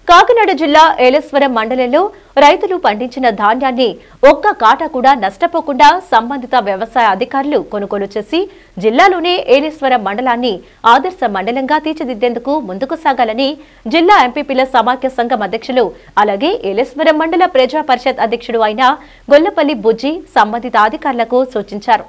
కాకినాడ జిల్లా ఏలేశ్వరం మండలంలో రైతులు పండించిన ధాన్యాన్ని ఒక్క కాట కూడా నష్టపోకుండా సంబంధిత వ్యవసాయ అధికారులు కొనుగోలు చేసి జిల్లాలోనే ఏలేశ్వరం మండలాన్ని ఆదర్శ మండలంగా తీర్చిదిద్దేందుకు ముందుకు సాగాలని జిల్లా ఎంపీపీల సమాఖ్య సంఘం అధ్యక్షులు అలాగే ఏలేశ్వరం మండల ప్రజా పరిషత్ అధ్యక్షుడు అయిన గొల్లపల్లి బుజ్జి సంబంధిత అధికారులకు సూచించారు.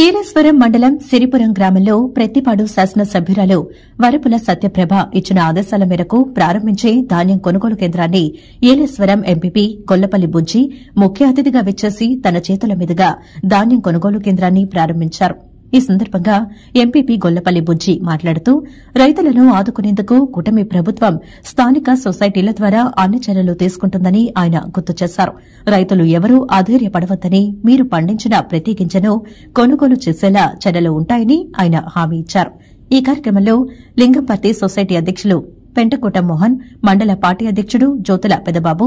ఏలేశ్వరం మండలం సిరిపురం గ్రామంలో ప్రత్తిపాడు శాసనసభ్యురాలు వరపుల సత్యప్రభ ఇచ్చిన ఆదేశాల మేరకు ప్రారంభించే ధాన్యం కొనుగోలు కేంద్రాన్ని ఏలేశ్వరం ఎంపీపీ గొల్లపల్లి బుజ్జి ముఖ్య అతిథిగా విచ్చేసి తన చేతుల మీదుగా ధాన్యం కొనుగోలు కేంద్రాన్ని ప్రారంభించారు. ఈ సందర్భంగా ఎంపీపీ గొల్లపల్లి బుజ్జి మాట్లాడుతూ రైతులను ఆదుకునేందుకు కూటమి ప్రభుత్వం స్థానిక సొసైటీల ద్వారా అన్ని చర్యలు తీసుకుంటుందని ఆయన గుర్తు చేశారు. రైతులు ఎవరూ అధైర్యపడవద్దని, మీరు పండించిన ప్రతి గింజను కొనుగోలు చేసేలా చర్యలు ఉంటాయని ఆయన హామీ ఇచ్చారు. ఈ కార్యక్రమంలో లింగంపర్తి సొసైటీ అధ్యక్షులు పెంటకోట మోహన్, మండల పార్టీ అధ్యక్షుడు జ్యోతుల పెదబాబు,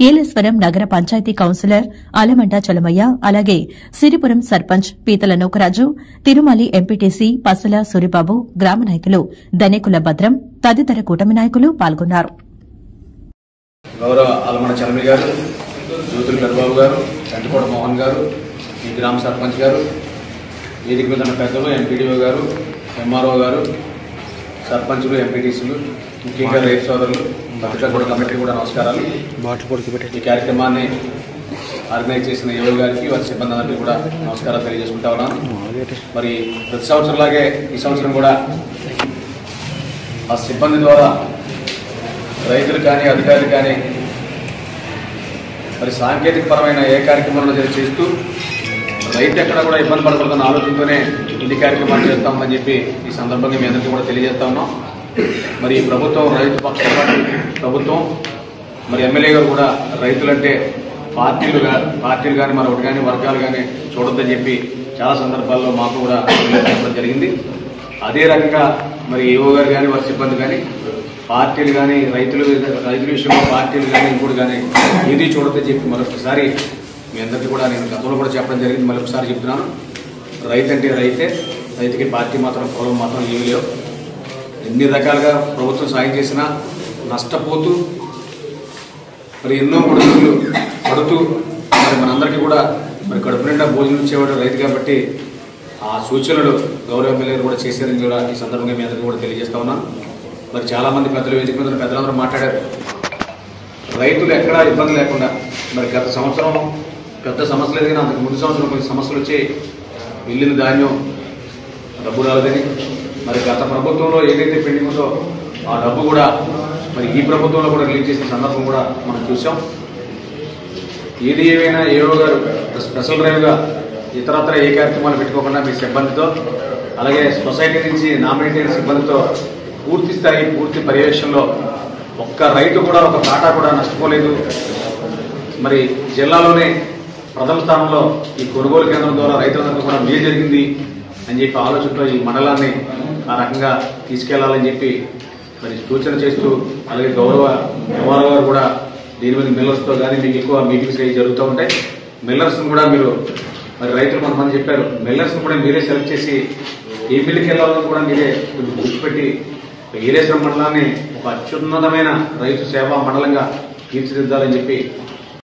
ఏలేశ్వరం నగర పంచాయతీ కౌన్సిలర్ అలమండ చలమయ్య, అలాగే సిరిపురం సర్పంచ్ పీతల నూకరాజు, తిరుమలి ఎంపీటీసీ పసుల సూరిబాబు, గ్రామ నాయకులు దనేకుల భద్రం తదితర కూటమి నాయకులు పాల్గొన్నారు. గౌరవ అలమండ చలమయ్య గారు, జ్యోతుల పెదబాబు గారు, పెంటకోట మోహన్ గారు, ఈ గ్రామ సర్పంచ్ గారు, వేదిక మీద ఉన్న పెద్దలు, ఎంపీడీఓ గారు, ఎంఆర్ఓ గారు, సర్పంచులు, ఎంపీటీసీలు, ముఖ్యంగా రైతు సోదరులు, పత్రికా కూడా కమిటీ కూడా నమస్కారాలు. ఈ కార్యక్రమాన్ని ఆర్గనైజ్ చేసిన యువ గారికి, వారి సిబ్బంది అందరికీ కూడా నమస్కారాలు తెలియజేసుకుంటా ఉన్నాను. మరి ప్రతి సంవత్సరంలాగే ఈ సంవత్సరం కూడా ఆ సిబ్బంది ద్వారా రైతులు కానీ అధికారులు కానీ మరి సాంకేతిక పరమైన ఏ కార్యక్రమాలను చేస్తూ రైతు ఎక్కడ కూడా ఇబ్బంది పడకూడదన్న ఆలోచనతోనే ఇన్ని కార్యక్రమాలు చేస్తామని చెప్పి ఈ సందర్భంగా మీ అందరికీ కూడా తెలియజేస్తా ఉన్నాం. మరి ప్రభుత్వం రైతు పక్షపాత ప్రభుత్వం, మరి ఎమ్మెల్యే గారు కూడా రైతులంటే పార్టీలు కానీ మరొకటి కానీ వర్గాలు కానీ చూడొద్దని చెప్పి చాలా సందర్భాల్లో మాకు కూడా చెప్పడం జరిగింది. అదే రకంగా మరి ఈఓ గారు కానీ వారి సిబ్బంది కానీ పార్టీలు కానీ రైతుల విషయంలో పార్టీలు కానీ ఇంకోటి కానీ ఏది చూడొద్దని చెప్పి మరొకసారి మీ అందరికీ కూడా నేను గతంలో కూడా చెప్పడం జరిగింది. మళ్ళీ ఒకసారి చెప్తున్నాను, రైతు అంటే రైతే, రైతుకి పార్టీ మాత్రం పొలం మాత్రం ఏమీ లేవు. ఎన్ని రకాలుగా ప్రభుత్వం సాయం చేసినా నష్టపోతూ మరి ఎన్నో ఒడిదుడుకులు పడుతూ మరి మనందరికీ కూడా మరి కడుపు నిండా భోజనం ఇచ్చేవాడు రైతు కాబట్టి ఆ సూచనలు గౌరవ ఎమ్మెల్యేలు కూడా చేశారని కూడా ఈ సందర్భంగా మీ అందరికీ కూడా తెలియజేస్తా ఉన్నాను. మరి చాలామంది పెద్దలు, వేదిక మీద పెద్దలందరూ మాట్లాడారు. రైతులు ఎక్కడా ఇబ్బంది లేకుండా మరి గత సంవత్సరం పెద్ద సమస్యలు ఎదిగిన అంతకు ముందు సంవత్సరం కొన్ని సమస్యలు వచ్చి వెళ్ళిన ధాన్యం డబ్బు రాలేదని, మరి గత ప్రభుత్వంలో ఏదైతే పెండింగ్ ఉందో ఆ డబ్బు కూడా మరి ఈ ప్రభుత్వంలో కూడా రిలీజ్ చేసిన సందర్భం కూడా మనం చూసాం. ఏది ఏమైనా ఏవో గారు స్పెషల్ డ్రైవ్గా ఇతరత్ర ఏ కార్యక్రమాలు పెట్టుకోకుండా మీ సిబ్బందితో, అలాగే సొసైటీ నుంచి నామినేట్ అయిన సిబ్బందితో పూర్తి స్థాయి పూర్తి పర్యవేక్షణలో ఒక్క రైతు కూడా ఒక కాటా కూడా నష్టపోలేదు. మరి జిల్లాలోనే ప్రథమ స్థానంలో ఈ కొనుగోలు కేంద్రం ద్వారా రైతులందరికీ కూడా మేలు జరిగింది అని చెప్పి ఆలోచనతో ఈ మండలాన్ని ఆ రకంగా తీసుకెళ్లాలని చెప్పి మరి సూచన చేస్తూ, అలాగే గౌరవ ఎంఆర్ఓ గారు కూడా దీని మీద మిల్లర్స్తో కానీ మీకు ఎక్కువ మీటింగ్స్ అవి జరుగుతూ ఉంటాయి. మిల్లర్స్ని కూడా మీరు మరి రైతులు కొంతమంది చెప్పారు, మిల్లర్స్ని కూడా మీరే సెలెక్ట్ చేసి ఏ మిల్లుకి వెళ్ళాలని కూడా మీరే గుర్తుపెట్టి ఏలేశ్వరం మండలాన్ని ఒక అత్యున్నతమైన రైతు సేవా మండలంగా తీర్చిదిద్దాలని చెప్పి